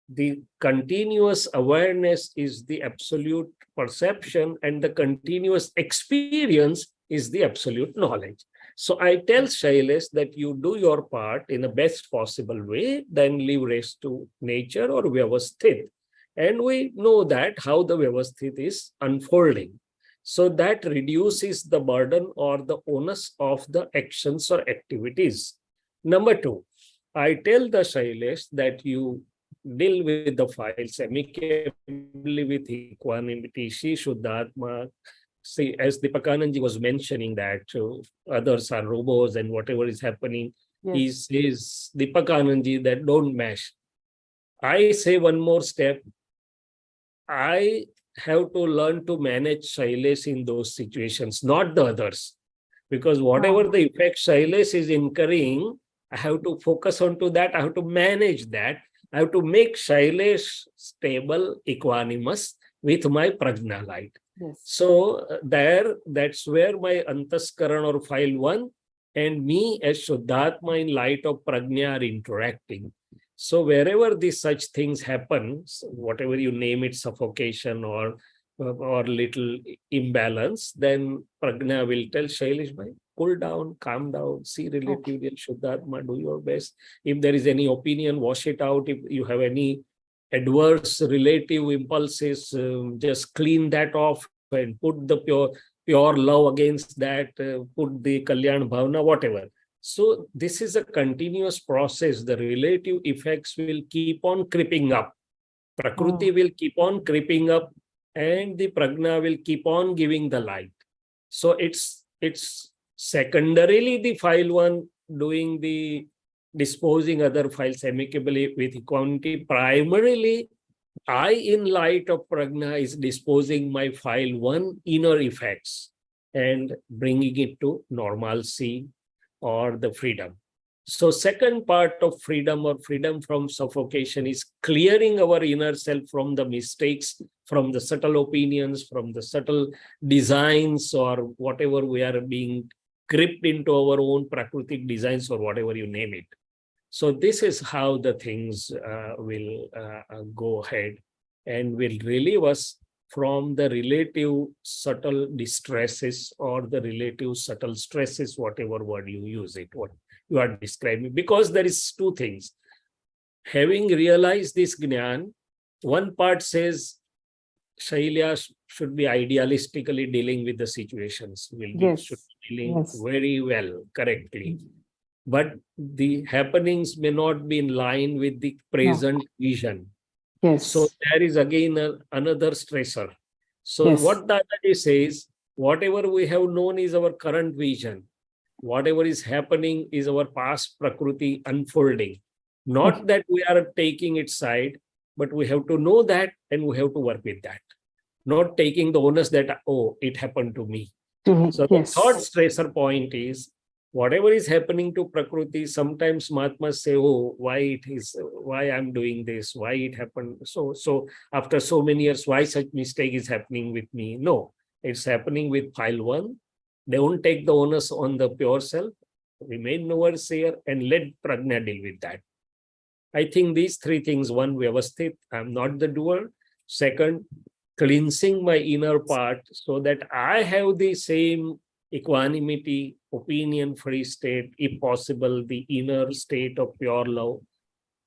The continuous awareness is the absolute perception, and the continuous experience is the absolute knowledge. So I tell Shailesh that you do your part in the best possible way, then leave rest to nature or Vyavasthit. And we know that how the Vyavasthit is unfolding. So that reduces the burden or the onus of the actions or activities. Number 2, I tell the Shailesh that you deal with the files amicably with equanimity, Shi Shuddhatma. See, as Deepakanandji was mentioning that others are robots and whatever is happening, he says, Deepakanandji, that don't mash. I say one more step. I have to learn to manage Shailesh in those situations, not the others. Because whatever the effect Shailesh is incurring, I have to focus on to that. I have to manage that. I have to make Shailesh stable, equanimous with my prajna light. So that's where my antaskaran or file 1 and me as Shuddhatma in light of prajna are interacting. So wherever these such things happen, whatever you name it, suffocation or little imbalance, then prajna will tell Shailesh, bhai, cool down, calm down, see relatively, Shuddhatma, do your best. If there is any opinion, wash it out. If you have any adverse relative impulses, just clean that off and put the pure love against that, put the Kalyan Bhavana, whatever. So this is a continuous process. The relative effects will keep on creeping up. Prakriti will keep on creeping up and the prajna will keep on giving the light. So it's secondarily the file 1 doing the disposing other files amicably with equanimity. Primarily, I, in light of prajna, is disposing my file one inner effects and bringing it to normalcy or the freedom. So second part of freedom or freedom from suffocation is clearing our inner self from the mistakes, from the subtle opinions, from the subtle designs, or whatever we are being gripped into our own prakritic designs, or whatever you name it. So this is how the things will go ahead and will relieve us from the relative subtle distresses or the relative subtle stresses, whatever word you use it, what you are describing. Because there is two things. Having realized this Jnana, one part says Shailya should be idealistically dealing with the situations, should be dealing very well, correctly. But the happenings may not be in line with the present vision. So there is again another stressor. So what Dadaji says, whatever we have known is our current vision. Whatever is happening is our past prakriti unfolding. Not that we are taking its side, but we have to know that and we have to work with that. Not taking the onus that, oh, it happened to me. So the third stressor point is, whatever is happening to Prakriti, sometimes Mahatmas say, oh, why I'm doing this, why it happened. So after so many years, why such mistake is happening with me? No, it's happening with file one. They won't take the onus on the pure self, remain overseer, and let Prajna deal with that. I think these three things: one, Vyavasthit, I'm not the doer. Second, cleansing my inner part so that I have the same equanimity, opinion-free state, if possible, the inner state of pure love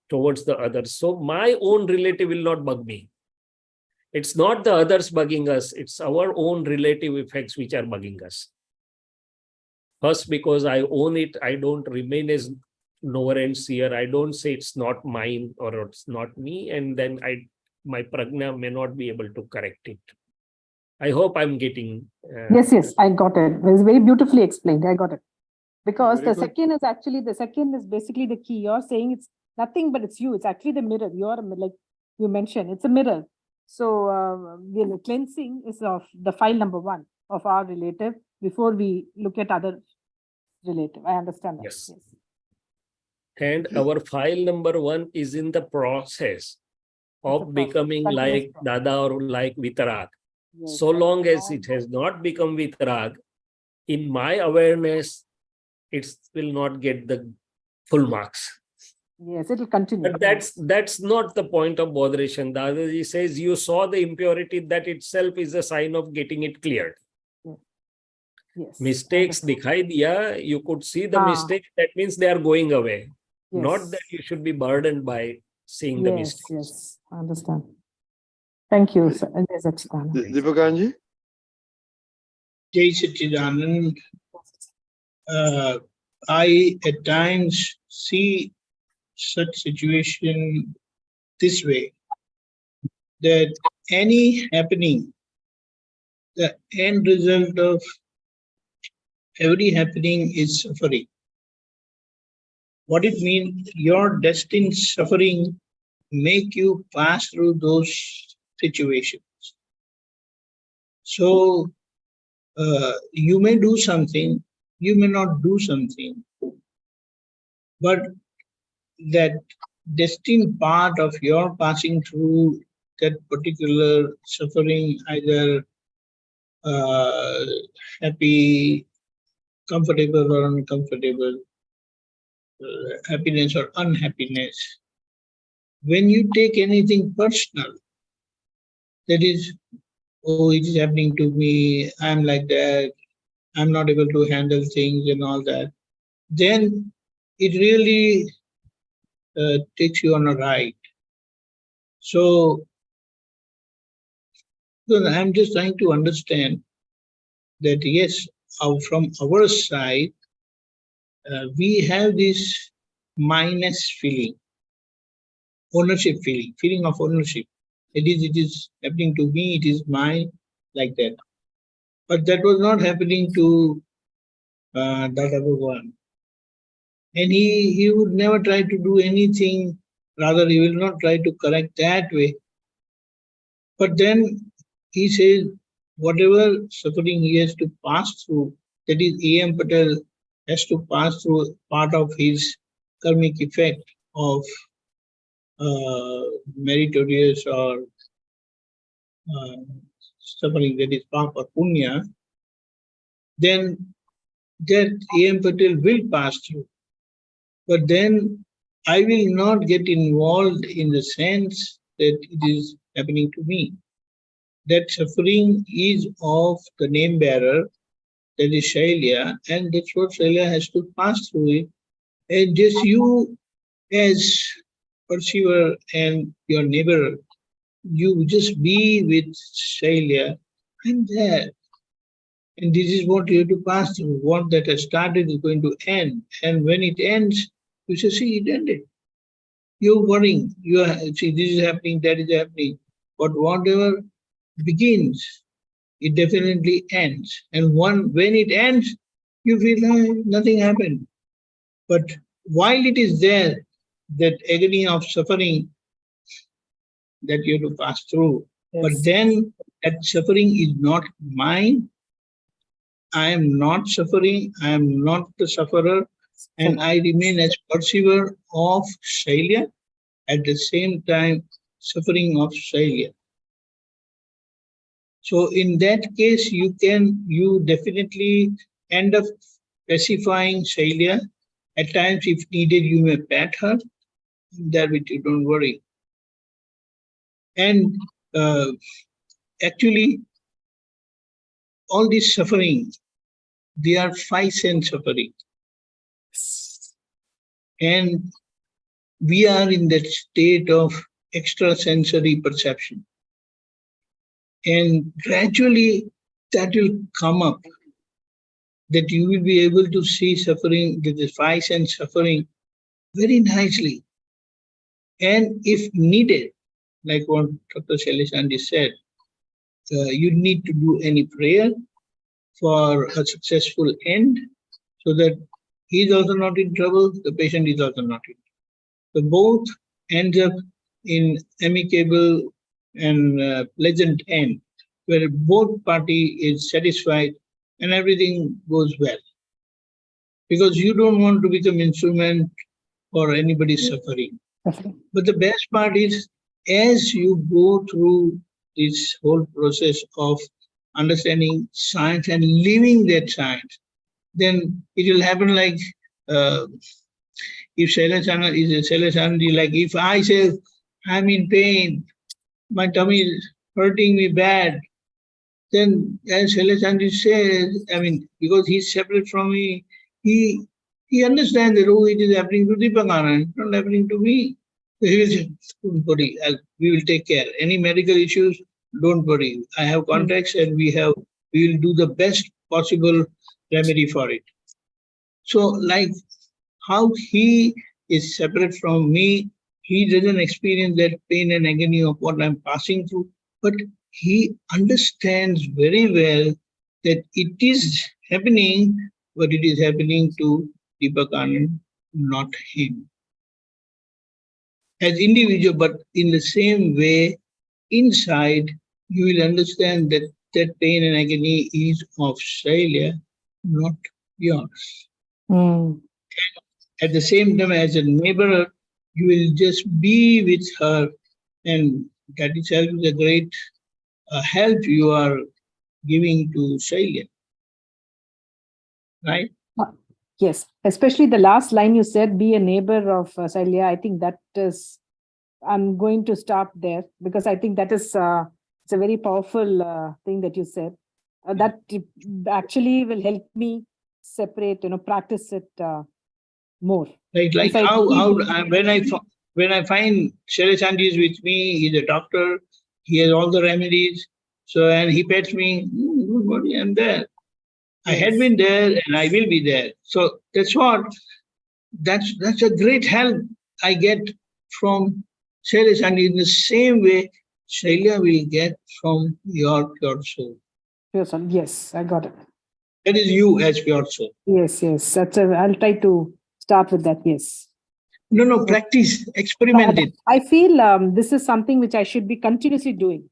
towards the others. So my own relative will not bug me. It's not the others bugging us, it's our own relative effects which are bugging us. First, because I own it, I don't remain as knower and seer. I don't say it's not mine or it's not me, and then my prajna may not be able to correct it. I hope I'm getting... Yes, I got it. It was very beautifully explained. I got it. Because the second is basically the key. You're saying it's nothing but it's you. It's actually the mirror. You're, like you mentioned, it's a mirror. So the cleansing is of the file number one of our relative before we look at other relative. I understand that. Yes. And our file number one is in the process of becoming like Dada or like Vitarag. So long as it has not become Vitarag, in my awareness, it will not get the full marks. Yes, it will continue. But that's not the point of botheration. Dadaji says you saw the impurity, that itself is a sign of getting it cleared. Yes. Mistakes dikhai diya, you could see the mistakes, that means they are going away. Yes. Not that you should be burdened by seeing the mistakes. Yes, I understand. Thank you, sir. Deepakanandji? Jai Satchidanand. I at times see such situation this way, that any happening, the end result of every happening is suffering. What it means, your destined suffering make you pass through those situations. So you may do something, you may not do something, but that destined part of your passing through that particular suffering, either happy, comfortable or uncomfortable, happiness or unhappiness, when you take anything personal, that is, oh, it is happening to me, I'm like that, I'm not able to handle things and all that, then it really takes you on a ride. So I'm just trying to understand that yes, from our side, we have this minus feeling, ownership feeling of ownership. It is happening to me, it is mine, like that. But that was not happening to Dada Bhagwan. And he would never try to do anything, rather he will not try to correct that way. But then he says, whatever suffering he has to pass through, that is A.M. Patel has to pass through part of his karmic effect of meritorious or suffering, that is papa punya, then that A.M. Patel will pass through. But then I will not get involved in the sense that it is happening to me. That suffering is of the name bearer, that is Shailya, and that's what Shailya has to pass through it. And just you as perceiver and your neighbor, you just be with Shailya and there. And this is what you have to pass through. What that has started is going to end. And when it ends, you say, see, it ended. You're worrying. You are, see, this is happening, that is happening. But whatever begins, it definitely ends. And when it ends, you feel like nothing happened. But while it is there, that agony of suffering that you have to pass through, but then that suffering is not mine. I am not suffering, I am not the sufferer, and I remain as perceiver of Shailya, at the same time suffering of Shailya. So in that case, you definitely end up pacifying Shailya. At times, if needed, you may pat her, that with you don't worry. And actually, all this suffering, they are 5 sense suffering. And we are in that state of extrasensory perception. And gradually that will come up, that you will be able to see suffering, the 5 sense suffering, very nicely. And if needed, like what Dr. Shaileshanandji said, you need to do any prayer for a successful end, so that he is also not in trouble, the patient is also not in trouble. So both ends up in amicable and pleasant end, where both party is satisfied and everything goes well. Because you don't want to become instrument for anybody's suffering. But the best part is, as you go through this whole process of understanding science and living that science, then it will happen like if Shaileshanandji, like if I say, I'm in pain, my tummy is hurting me bad, then as Shaileshanandji says, I mean, because he's separate from me, he understands that, oh, it is happening to Deepakanandji, it's not happening to me. So he will say, don't worry, we will take care. Any medical issues, don't worry. I have contacts and we will do the best possible remedy for it. So like how he is separate from me, he doesn't experience that pain and agony of what I'm passing through, but he understands very well that it is happening, but it is happening to Deepakanandji, not him. As individual, but in the same way, inside, you will understand that that pain and agony is of Shailya, not yours. At the same time, as a neighbor, you will just be with her, and that itself is a great help you are giving to Shailya. Right? Yes, especially the last line you said, be a neighbor of Shailya. I think that is, I'm going to stop there, because I think that is it's a very powerful thing that you said. That actually will help me separate, practice it more. Right, like when I find Shaileshanandji is with me, he's a doctor, he has all the remedies, so and he pets me, don't worry, I'm there. I had been there and I will be there. So that's a great help I get from Shaileshanandji. In the same way, Shailya will get from your pure soul. Pure soul, yes, I got it. That is you as pure soul. Yes, I'll try to Start with that, yes. No, practice, experiment it. I feel this is something which I should be continuously doing.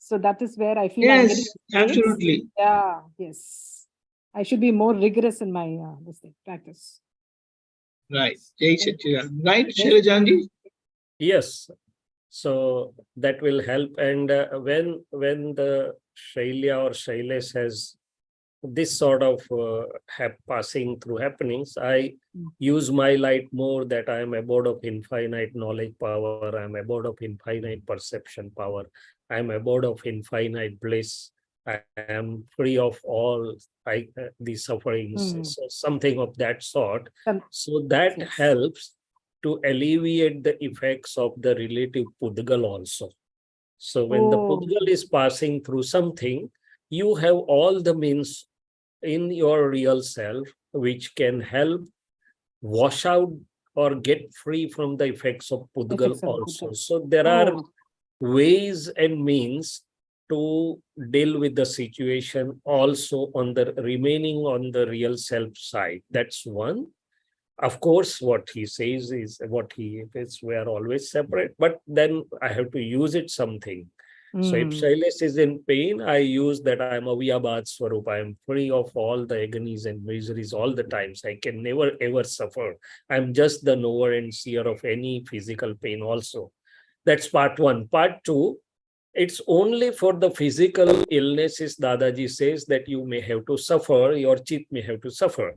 So that is where I feel I'm getting Yes, experience. absolutely. Yeah, yes. I should be more rigorous in my this thing, practice. Right. Jai Satchidanand. Right, Shaileshanandji? Yes. So that will help. And when the Shailya or Shailesh has this sort of passing through happenings, I use my light more, that I am abode of infinite knowledge power, I am abode of infinite perception power, I am abode of infinite bliss, I am free of all the sufferings, so something of that sort. So that helps to alleviate the effects of the relative Pudgal also. So when the Pudgal is passing through something, you have all the means in your real self which can help wash out or get free from the effects of Pudgal also. So there are ways and means to deal with the situation also on the remaining on the real self side. That's one. Of course, what he says is what he is, we are always separate, but then I have to use it something. So if Shailesh is in pain, I use that I am a Vyavhar Swarup. I am free of all the agonies and miseries all the times. I can never ever suffer. I'm just the knower and seer of any physical pain also. That's part one. Part two, it's only for the physical illnesses, Dadaji says, that you may have to suffer, your chit may have to suffer.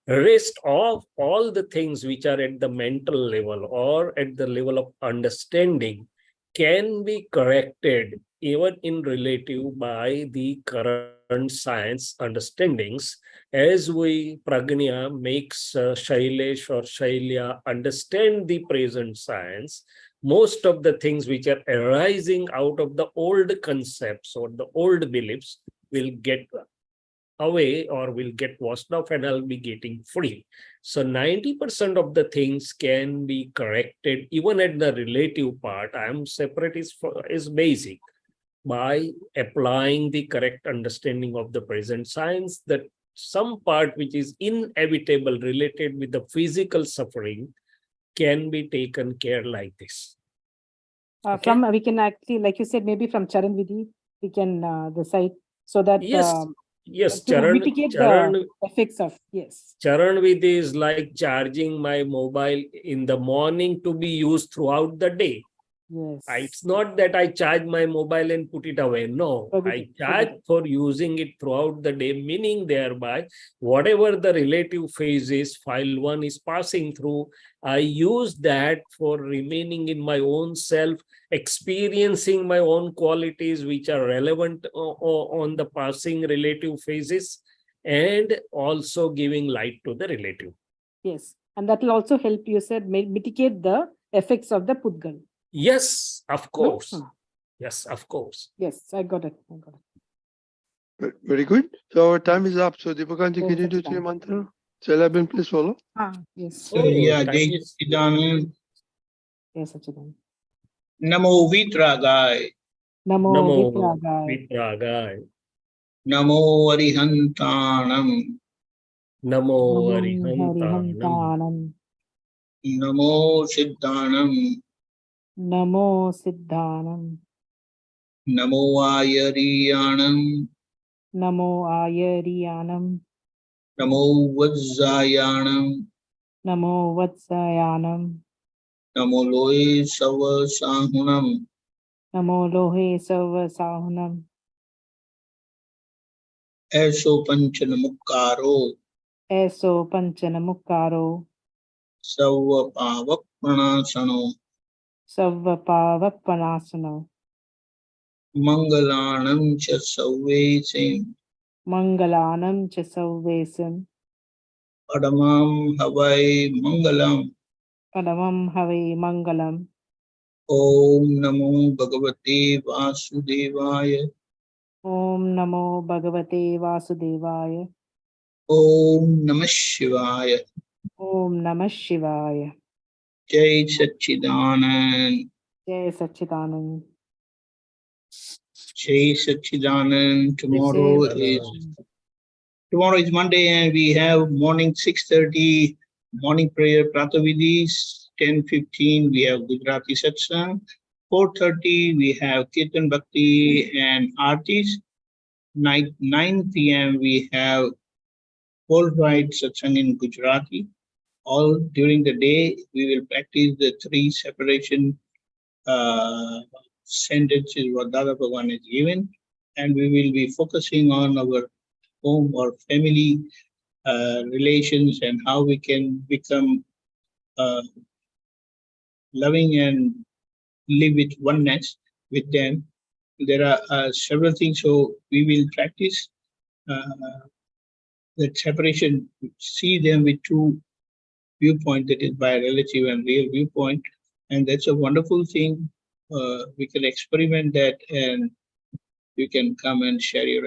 Rest of all the things which are at the mental level or at the level of understanding can be corrected even in relative by the current science understandings. As we Pragnya makes Shailesh or Shailya understand the present science, most of the things which are arising out of the old concepts or the old beliefs will get away or will get washed off, and I'll be getting free. So 90% of the things can be corrected even at the relative part. I am separate is basic. By applying the correct understanding of the present science, that some part which is inevitable related with the physical suffering can be taken care like this. Okay? We can actually, like you said, maybe from Charan Vidhi, we can recite so that yes, to mitigate the effects of, yes. Charan Vidhi is like charging my mobile in the morning to be used throughout the day. Yes. It's not that I charge my mobile and put it away. No, I charge for using it throughout the day, meaning thereby whatever the relative phases file one is passing through, I use that for remaining in my own self, experiencing my own qualities which are relevant on the passing relative phases, and also giving light to the relative. Yes, and that will also help, you said, mitigate the effects of the Pudgal. Yes, of course. Yes, of course. Yes, I got it. Very good. So our time is up. So Deepakanandji, can you do your mantra? Shall I please follow? Yes. Yeah, Jai Satchidanand. Yes, Satchidanand. Namo Vitragai. Namo Vitragai. Namo Arihantanam. Namo Arihantanam. Namo Siddhanam. Namo Siddhanam. Namo Ayariyanam. Namo Ayariyanam. Namo Vajjayanam. Namo Vatsayanam. Namo Lohe Savasahunam. Namo Lohe Savasahunam. Eso Panchanamukkaro. Eso Panchanamukkaro. Savva Pavak Pranasano. Savva Pavak Pranasano. Mangalanam cha Savvesim. Mangalanam cha Savvesim. Padamam Havai Mangalam. Padamam Havai Mangalam. Om Namo Bhagavate Vasudevaya. Om Namo Bhagavate Vasudevaya. Om Namah Shivaya. Om Namah Shivaya. Jai Satchidanand. Jai Satchidanand. Jai Satchidanand. Tomorrow is Monday and we have morning 6:30 morning prayer, Pratavidis, 10:15, we have Gujarati Satsang. 4:30, we have Kirtan Bhakti and Artis. 9 p.m., we have worldwide Satsang in Gujarati. All during the day, we will practice the 3 separation sentences what Dada Bhagwan has given. And we will be focusing on our home or family relations and how we can become loving and live with oneness with them. There are several things, so we will practice that separation, see them with 2 viewpoints, that is by relative and real viewpoint, and that's a wonderful thing. We can experiment that, and you can come and share your